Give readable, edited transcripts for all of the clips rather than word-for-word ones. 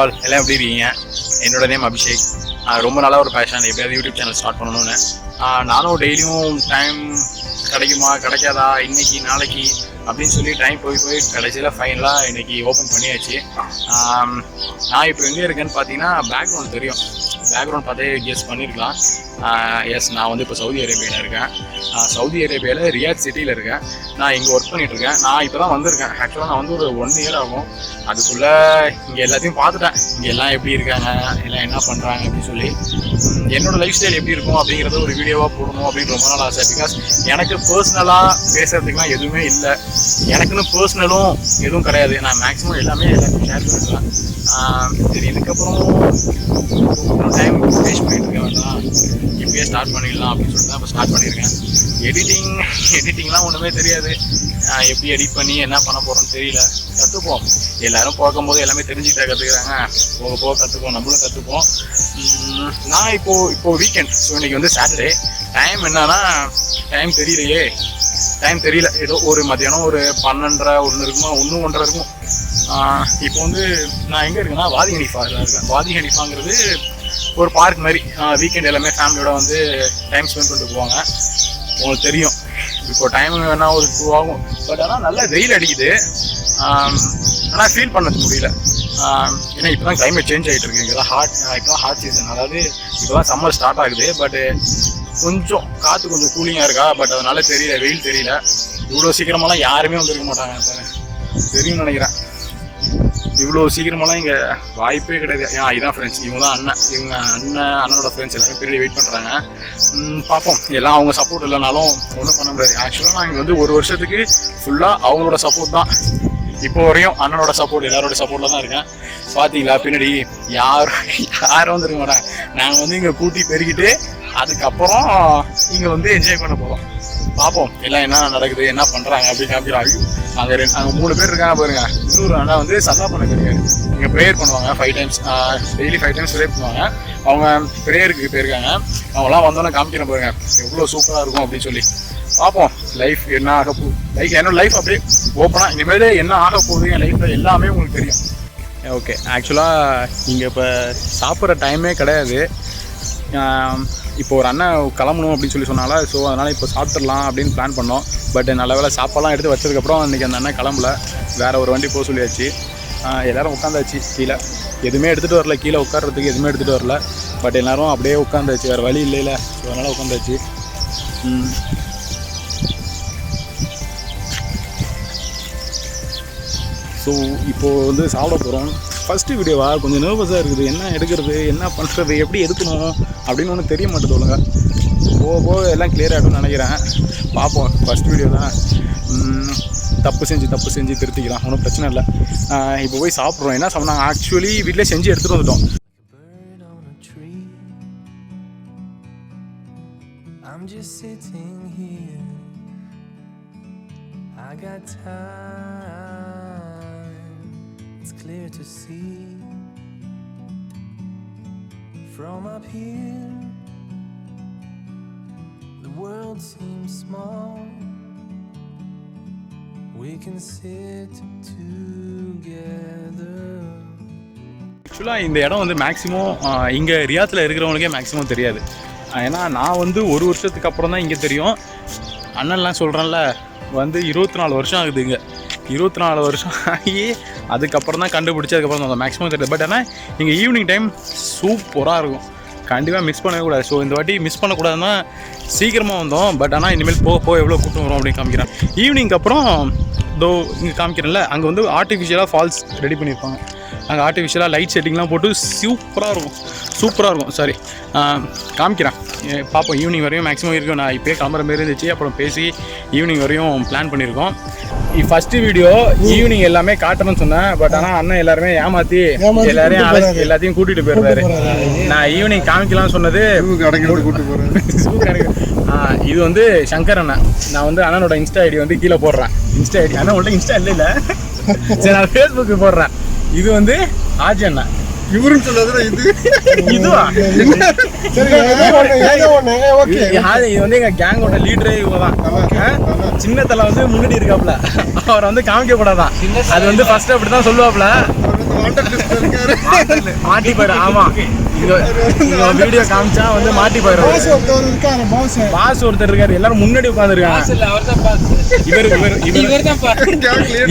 All எல்லாம் எப்படி இருக்கீங்க? என்னோட நேம் அபிஷேக். ரொம்ப நாளாக ஒரு பேஷன் எப்படியாவது யூடியூப் சேனல் ஸ்டார்ட் பண்ணணும்னு. நானும் டெய்லியும் டைம் கிடைக்குமா கிடைக்காதா இன்னைக்கு நாளைக்கு அப்படின்னு சொல்லி டைம் போய் கடைசியில் ஃபைனலாக இன்னைக்கு ஓப்பன் பண்ணியாச்சு. நான் இப்போ எங்கே இருக்கேன்னு பார்த்தீங்கன்னா பேக்ரவுண்ட் தெரியும், பேக்ரவுண்ட் பார்த்தே கெஸ் பண்ணியிருக்கலாம். எஸ், நான் வந்து இப்போ சவுதி அரேபியாவில் இருக்கேன். சவுதி அரேபியாவில் ரியாத் சிட்டியில் இருக்கேன். நான் இங்கே ஒர்க் பண்ணிகிட்ருக்கேன். நான் இப்போ தான் வந்திருக்கேன். ஆக்சுவலாக நான் வந்து ஒரு 1 year ஆகும். அதுக்குள்ளே இங்கே எல்லாத்தையும் பார்த்துட்டேன், இங்கே எல்லாம் எப்படி இருக்காங்க, எல்லாம் என்ன பண்ணுறாங்க அப்படின்னு சொல்லி. என்னோடய லைஃப் ஸ்டைல் எப்படி இருக்கும் அப்படிங்கிறத ஒரு வீடியோவாக போடணும் அப்படின்னு ரொம்ப நாள் ஆசை. பிகாஸ் எனக்கு பர்சனலாக பேசுகிறதுக்குலாம் எதுவுமே இல்லை, எனக்குன்னு பர்சனலும் எதுவும் கிடையாது. நான் மேக்ஸிமம் எல்லாமே எல்லாத்தையும் ஷேர் பண்ணிடுவேன். சரி, இதுக்கப்புறம் டைம் வேஸ்ட் பண்ணிட்டு இருக்க வேண்டாம், இப்பயே ஸ்டார்ட் பண்ணிடலாம் அப்படின்னு சொல்லிட்டு தான் இப்போ ஸ்டார்ட் பண்ணியிருக்கேன். எடிட்டிங்லாம் ஒன்றுமே தெரியாது, எப்படி எடிட் பண்ணி என்ன பண்ண போகிறோன்னு தெரியல. கற்றுப்போம், எல்லோரும் பார்க்கும்போது எல்லாமே தெரிஞ்சுக்கிட்டா கற்றுக்குறாங்க, போக போக கற்றுப்போம், நம்மளும் கற்றுப்போம். நான் இப்போது வீக்கெண்ட், ஸோ இன்றைக்கி வந்து சாட்டர்டே. டைம் என்னன்னா டைம் தெரியல, ஏதோ ஒரு மத்தியானம் ஒரு 12:30 1 இருக்குமா, 1 1:30 இருக்கும். இப்போ வந்து நான் எங்கே இருக்கேன்னா வாதி ஹனீஃபாவில் இருக்கேன். வாதி ஹனீஃபாங்கிறது ஒரு பார்க் மாதிரி. வீக்கெண்ட் எல்லாமே ஃபேமிலியோட வந்து டைம் ஸ்பெண்ட் பண்ணிட்டு போவாங்க. உங்களுக்கு தெரியும், இப்போ டைம் வேணால் ஒரு 2 ஆகும். பட் ஆனால் நல்லா வெயில் அடிக்குது, ஆனால் ஃபீல் பண்ணது முடியல. ஏன்னா இப்போ தான் கிளைமேட் சேஞ்ச் ஆகிட்டு இருக்கு. இப்போ தான் ஹாட் சீசன், அதாவது இப்போ தான் சம்மர் ஸ்டார்ட் ஆகுது. பட்டு கொஞ்சம் காற்று கொஞ்சம் கூலிங்காக இருக்கா, பட் அதனால தெரியல, வெயில் தெரியல. இவ்வளோ சீக்கிரமெல்லாம் யாருமே வந்துருக்க மாட்டாங்க, தெரியும்னு நினைக்கிறேன். இவ்வளோ சீக்கிரமெல்லாம் இங்கே வாய்ப்பே கிடையாது. இதுதான் ஃப்ரெண்ட்ஸ், இவங்க தான் அண்ணனோட ஃப்ரெண்ட்ஸ் எல்லாமே பெரிய வெயிட் பண்ணுறாங்க. பார்ப்போம், எல்லாம் அவங்க சப்போர்ட் இல்லைனாலும் ஒன்றும் பண்ண முடியாது. ஆக்சுவலாக நான் இங்கே வந்து 1 வருஷத்துக்கு ஃபுல்லாக அவங்களோட சப்போர்ட் தான். இப்போ வரையும் அண்ணனோட சப்போர்ட், எல்லாரோட சப்போர்ட்டில் தான் இருக்கேன். பார்த்தீங்களா, பின்னாடி யாரும் வந்துருக்க மாட்டாங்க. நாங்கள் வந்து இங்கே கூட்டி பெருக்கிட்டு அதுக்கப்புறம் இங்கே வந்து என்ஜாய் பண்ண போகிறோம். பார்ப்போம் எல்லாம் என்ன நடக்குது, என்ன பண்ணுறாங்க அப்படின்னு காமிக்கிறாங்க. அங்கே 3 பேர் இருக்காங்க பாருங்க. இன்னொரு அண்ணா வந்து சல்லா பண்ண கிடையாது, இங்கே ப்ரேயர் பண்ணுவாங்க 5 times, டெய்லி 5 times ப்ரேயர் பண்ணுவாங்க. அவங்க ப்ரேயருக்கு போயிருக்காங்க. அவங்களாம் வந்தோன்னே காமிக்கிறேன் பாருங்க, எவ்வளோ சூப்பராக இருக்கும் அப்படின்னு சொல்லி. பார்ப்போம் லைஃப் என்ன ஆக போகுது. என்னோட லைஃப் அப்படியே ஓப்பனாக இனிமேல் என்ன ஆக போகுது என் லைஃப்பில் எல்லாமே உங்களுக்கு தெரியும். ஓகே, ஆக்சுவலாக இங்கே இப்போ சாப்பிட்ற டைமே கிடையாது. இப்போ ஒரு அண்ணன் கிளம்பணும் அப்படின்னு சொல்லி சொன்னால, ஸோ அதனால் இப்போ சாப்பிட்றலாம் அப்படின்னு பிளான் பண்ணோம். பட் நல்ல வேலை சாப்பாடெலாம் எடுத்து வச்சதுக்கப்புறம் இன்றைக்கி அந்த அண்ணன் கிளம்பல, வேறு ஒரு வண்டி போக சொல்லியாச்சு. எல்லோரும் உட்காந்தாச்சு கீழே, எதுவுமே எடுத்துகிட்டு வரல, கீழே உட்கார்றதுக்கு எதுவுமே எடுத்துகிட்டு வரல. பட் எல்லோரும் அப்படியே உட்காந்தாச்சு, வேறு வழி இல்லைல்ல, ஸோ அதனால் உட்காந்தாச்சு. ஸோ இப்போது வந்து சாப்பிட போகிறோம். ஃபஸ்ட்டு வீடியோவா கொஞ்சம் நர்வஸாக இருக்குது, என்ன எடுக்கிறது, என்ன பண்ணுறது, எப்படி எடுக்கணும் அப்படின்னு ஒன்றும் தெரிய மாட்டேது ஒழுங்கா. போக எல்லாம் கிளியர் ஆகிடும்னு நினைக்கிறேன். பார்ப்போம், ஃபஸ்ட் வீடியோ தான், தப்பு செஞ்சு திருத்திக்கலாம், ஒன்றும் பிரச்சனை இல்லை. இப்போ போய் சாப்பிட்றோம். என்ன சொன்னாங்க, ஆக்சுவலி வீட்டிலே செஞ்சு எடுத்துகிட்டு வந்துட்டோம். I'm just sitting here, I got time, it's clear to see from up here, the world seems small, we can sit together. ஆக்சுவலாக இந்த இடம் வந்து மேக்ஸிமம் இங்கே ரியாத்தில் இருக்கிறவங்களுக்கே மேக்ஸிமம் தெரியாது. ஏன்னா நான் வந்து 1 வருஷத்துக்கு அப்புறம் தான் இங்கே தெரியும். அண்ணன்லாம் சொல்கிறேன்ல, வந்து 24 வருஷம் ஆகுது இங்கே. 24 வருஷம் ஆகி அதுக்கப்புறம் தான் கண்டுபிடிச்சி அதுக்கப்புறம் தான் மேக்ஸிமம் தெரியாது. பட் ஆனால் இங்கே ஈவினிங் டைம் சூப்பராக இருக்கும், கண்டிப்பாக மிஸ் பண்ணவே கூடாது. ஸோ இந்த வாட்டி மிஸ் பண்ணக்கூடாதுன்னா சீக்கிரமாக வந்தோம். பட் ஆனால் இனிமேல் போக எவ்வளோ கூட்டம் வரும் அப்படின்னு காமிக்கிறேன். ஈவினிங்க்கு அப்புறம் இதோ இங்கே காமிக்கிறேன்ல, அங்கே வந்து ஆர்டிஃபிஷியலாக ஃபால்ஸ் ரெடி பண்ணியிருப்பாங்க. அங்கே ஆர்டிஃபிஷியலாக லைட் செட்டிங்லாம் போட்டு சூப்பராக இருக்கும். சாரி, காமிக்கிறேன், பார்ப்போம். ஈவினிங் வரையும் மேக்ஸிமம் இருக்கும். நான் இப்போயே கிளம்புற மாரி இருந்துச்சு, அப்புறம் பேசி ஈவினிங் வரையும் பிளான் பண்ணியிருக்கோம். ஃபஸ்ட்டு வீடியோ ஈவினிங் எல்லாமே காட்டணும்னு சொன்னேன். பட் ஆனால் அண்ணன் எல்லாருமே ஏமாற்றி எல்லாத்தையும் கூட்டிகிட்டு போயிடுறாரு. நான் ஈவினிங் காமிக்கலாம்னு சொன்னது இது வந்து சங்கர் அண்ணன். நான் வந்து அண்ணனோட இன்ஸ்டா ஐடி வந்து கீழே போடுறேன். இன்ஸ்டா ஐடி அண்ணன் உங்கள்கிட்ட இன்ஸ்டா இல்லை, சரி நான் ஃபேஸ்புக்கு போடுறேன். இது வந்து ஆஜி அண்ணா, இவருன்னு சொல்றது இதுவா? இது வந்து எங்க கேங்கோட லீடரே இவங்க தான். சின்னத்தல வந்து முன்னாடி இருக்காப்ல, அவரை வந்து காமிக்க கூடாதான். அது வந்து ஃபர்ஸ்ட் அப்படிதான் சொல்லுவாப்ல. மாட்டி போயிரு. ஆமா, இங்க வீடியோ காமிச்சா வந்து மாட்டி போயிரு. பாஸ் ஒருத்தர் இருக்காரு, எல்லாரும் முன்னாடி உட்காந்துருக்காங்க.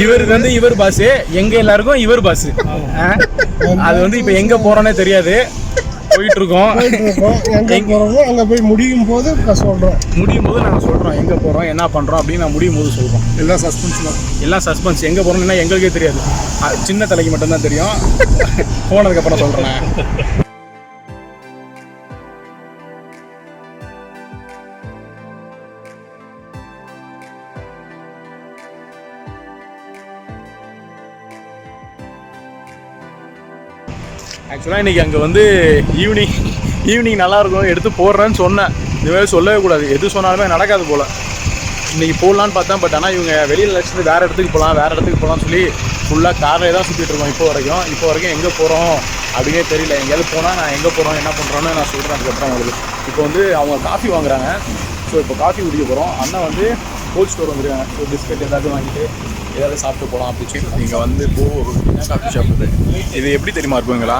இவருக்கு வந்து இவர் பாஸ், எங்க எல்லாருக்கும் இவர் பாஸ். அது வந்து இப்ப எங்க போறோன்னே தெரியாது. போயிட்டு இருக்கோம். அங்க போய் முடியும் போது நாங்க சொல்றோம் எங்க போறோம் என்ன பண்றோம் அப்படின்னு நான் முடியும் போது சொல்றோம். எல்லாம் சஸ்பென்ஸ். எங்க போறோம்னா எங்களுக்கே தெரியாது, சின்ன தலைக்கு மட்டும்தான் தெரியும். போனதுக்கு அப்புறம் சொல்றேன். ஆக்சுவலாக இன்றைக்கி அங்கே வந்து ஈவினிங் நல்லாயிருக்கும் எடுத்து போடுறேன்னு சொன்னேன். இந்த மாதிரி சொல்லவே கூடாது, எது சொன்னாலுமே நடக்காது போல். இன்றைக்கி போடலான்னு பார்த்தேன். பட் ஆனால் இவங்க வெளியில் வச்சுட்டு வேறு இடத்துக்கு போகலான்னு சொல்லி ஃபுல்லாக காரில் தான் சுற்றிட்டு இருக்கோம் இப்போ வரைக்கும். எங்கே போகிறோம் அப்படின்னே தெரியல. எங்கேயாவது போனால் நான் எங்கே போகிறோம் என்ன பண்ணுறோன்னு நான் சொல்கிறேன் அதுக்கப்புறம் உங்களுக்கு. இப்போ வந்து அவங்க காஃபி வாங்குறாங்க. ஸோ இப்போ காஃபி குடிக்க போகிறோம். அண்ணா வந்து கோல்ட் ஸ்டோர் வந்துருக்காங்க. ஸோ பிஸ்கட் ஏதாவது வாங்கிட்டு ஏதாவது சாப்பிட்டு போகலாம் அப்படின்னு சொல்லி நீங்கள் வந்து என்ன காஃபி ஷாப் இது எப்படி தெரியுமா இருக்குங்களா?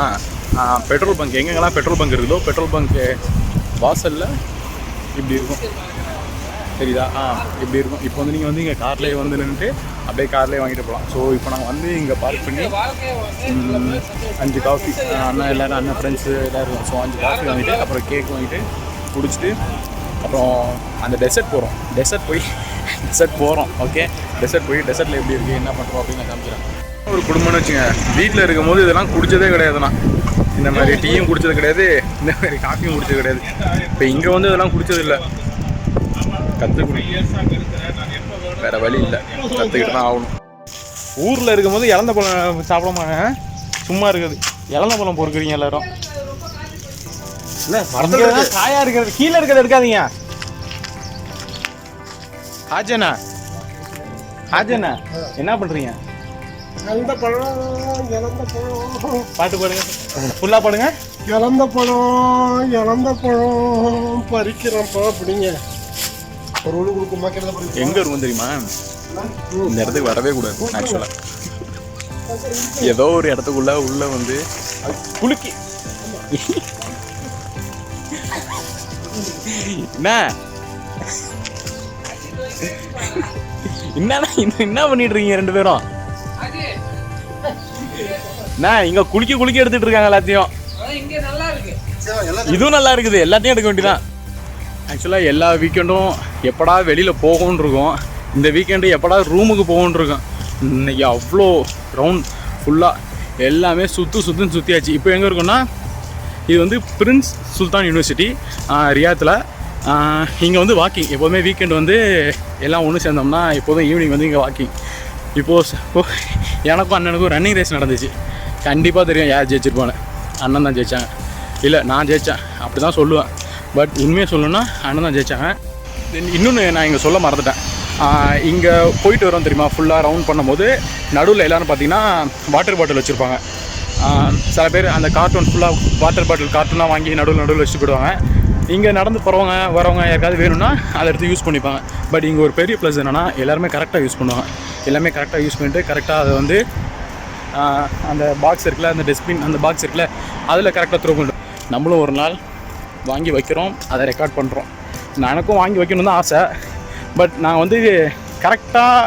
பெட்ரோல் பங்க் எங்கெங்கெல்லாம் பெட்ரோல் பங்க் இருக்குதோ பெட்ரோல் பங்க்கு வாசலில் இப்படி இருக்கும், தெரியுதா? இப்படி இருக்கும். இப்போ வந்து நீங்கள் வந்து இங்கே கார்லேயே வந்து நின்றுட்டு அப்படியே கார்லேயே வாங்கிட்டு போகலாம். ஸோ இப்போ நாங்கள் வந்து இங்கே பார்க் பண்ணி 5 காஃபி அண்ணன் ஃப்ரெண்ட்ஸு எல்லோரும் இருக்கும். ஸோ 5 காஃபி வாங்கிட்டு அப்புறம் கேக் வாங்கிட்டு குடிச்சிட்டு அப்புறம் அந்த டெசர்ட் போகிறோம். ஓகே, டெசர்ட் போய் டெசர்ட்டில் எப்படி இருக்குது என்ன பண்ணுறோம் அப்படின்னு நான் காமிக்கிறேன். ஒரு குடும்பம்னு வச்சுங்க, வீட்டில் இருக்கும் போது இதெல்லாம் குடித்ததே கிடையாதுண்ணா. இந்த மாதிரி டீயும் குடித்தது கிடையாது, இந்த மாதிரி காஃபியும் குடித்தது கிடையாது. இப்போ இங்கே வந்து இதெல்லாம் குடித்ததில்லை. கற்றுக்கணும், வேறு வழி இல்லை, கற்றுக்கிட்டு தான் ஆகணும். ஊரில் இருக்கும்போது இழந்த பழம் சாப்பிடாம சும்மா இருக்குது. இழந்த பழம் பொறுக்குறீங்க எல்லோரும். இல்லை மரத்தில் காயாக இருக்கிறது, கீழே இருக்கிறத எடுக்காதீங்க. ஆஜனா என்ன பண்ணுறீங்க? பாட்டு பாடுங்க, ஃபுல்லாக பாடுங்க. இழந்த பழம் பறிக்கிறப்பா அப்படிங்க. ஒரு உழு கொடுக்குமா கிட்ட எங்கே இருக்கும் தெரியுமா? இந்த இடத்துக்கு வரவே கூடாது. ஆக்சுவலாக ஏதோ ஒரு இடத்துக்குள்ள உள்ள வந்து குலுக்கி என்ன பண்ணிட்டு இருக்கீங்க ரெண்டு பேரும்? இங்க குலுக்கி எடுத்துட்டு இருக்காங்க எல்லாத்தையும். இதுவும் நல்லா இருக்குது, எல்லாத்தையும் எடுக்க வேண்டியதான். ஆக்சுவலாக எல்லா வீக்கெண்டும் எப்படா வெளியில் போகும்னு இருக்கும். இந்த வீக்கெண்டு எப்படா ரூமுக்கு போகும்னு இருக்கும். இன்னைக்கு அவ்வளோ ரவுண்ட் ஃபுல்லாக எல்லாமே சுற்றியாச்சு. இப்போ எங்கே இருக்குன்னா, இது வந்து பிரின்ஸ் சுல்தான் யூனிவர்சிட்டி ரியாத்தில். இங்கே வந்து வாக்கிங் எப்போதுமே வீக்கெண்ட் வந்து எல்லாம் ஒன்று சேர்ந்தோம்னா எப்போதும் ஈவினிங் வந்து இங்கே வாக்கிங். இப்போது எனக்கும் அண்ணனுக்கும் ரன்னிங் ரேஸ் நடந்துச்சு. கண்டிப்பாக தெரியும் யார் ஜெயிச்சிருப்பானு. அண்ணன் தான் ஜெயித்தாங்க. இல்லை நான் ஜெயித்தேன் அப்படி தான் சொல்லுவேன். பட் உண்மையை சொல்லணுன்னா அண்ணன் தான் ஜெயித்தாங்க. இன்னொன்று நான் இங்கே சொல்ல மறந்துட்டேன். இங்கே போயிட்டு வரோம் தெரியுமா, ஃபுல்லாக ரவுண்ட் பண்ணும்போது நடுவில் எல்லோரும் பார்த்திங்கன்னா வாட்டர் பாட்டில் வச்சுருப்பாங்க. சில பேர் அந்த கார்ட்டூன் ஃபுல்லாக வாட்டர் பாட்டில் கார்ட்டூனாக வாங்கி நடுவில் வச்சுட்டு போயிடுவாங்க. இங்கே நடந்து போகிறவங்க வரவங்க யாருக்காவது வேணும்னா அதை எடுத்து யூஸ் பண்ணிப்பாங்க. பட் இங்கே ஒரு பெரிய ப்ளஸ் என்னென்னா எல்லாருமே கரெக்டாக யூஸ் பண்ணுவாங்க. எல்லாமே கரெக்டாக யூஸ் பண்ணிட்டு கரெக்டாக அதை வந்து அந்த பாக்ஸ் இருக்குல்ல, அந்த டஸ்ட்பின் அந்த பாக்ஸ் இருக்குல்ல, அதில் கரெக்டாக த்ரோ பண்ணுறோம். நம்மளும் ஒரு நாள் வாங்கி வைக்கிறோம், அதை ரெக்கார்ட் பண்ணுறோம். எனக்கும் வாங்கி வைக்கணும்னு தான் ஆசை. பட் நாங்கள் வந்து கரெக்டாக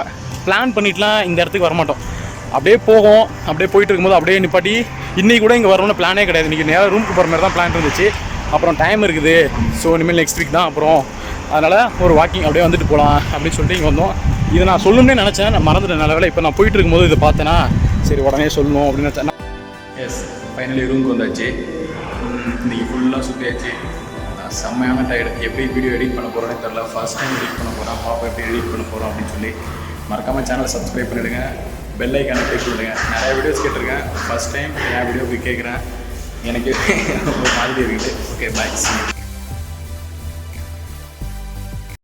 பிளான் பண்ணிட்டுலாம் இந்த இடத்துக்கு வரமாட்டோம். அப்படியே போகும், அப்படியே போயிட்டு இருக்கும்போது அப்படியே நிப்பாட்டி. இன்றைக்கி கூட இங்கே வரணும்னு பிளானே கிடையாது. இன்றைக்கி நேராக ரூமுக்கு போகிற மாதிரி தான் பிளான் இருந்துச்சு. அப்புறம் டைம் இருக்குது, ஸோ இனிமேல் நெக்ஸ்ட் வீக் தான். அப்புறம் அதனால் ஒரு வாக்கிங் அப்படியே வந்துட்டு போகலாம் அப்படின்னு சொல்லிட்டு இங்கே வந்தோம். இதை நான் சொல்லணும்னே நினச்சேன், நான் மறந்துட்டேன். நல்ல வேலை இப்போ நான் போயிட்டு இருக்கும்போது இதை பார்த்தேன்னா சரி உடனே சொல்லணும் அப்படின்னு நினச்சேன். எஸ், ஃபைனலி ரூமுக்கு வந்தாச்சு. இன்றைக்கி ஃபுல்லாக சுற்றியாச்சு. செம்மையான டயர்டு. எப்படி வீடியோ எடிட் பண்ண போகிறோன்னே தெரில. ஃபர்ஸ்ட் டைம் எடிட் பண்ண போகிறோம், பாப்பா எப்படி எடிட் பண்ண போகிறோம் அப்படின்னு சொல்லி மறக்காமல் சேனலை சப்ஸ்கிரைப் பண்ணிவிடுங்க, பெல் ஐக்கானை கிளிக் பண்ணிவிடுங்க. நிறைய வீடியோஸ் கேட்டிருக்கேன், ஃபர்ஸ்ட் டைம் என் வீடியோ போய் கேட்குறேன். எனக்கு ஒரு மாதிரி இருக்குது. ஓகே, பாய்.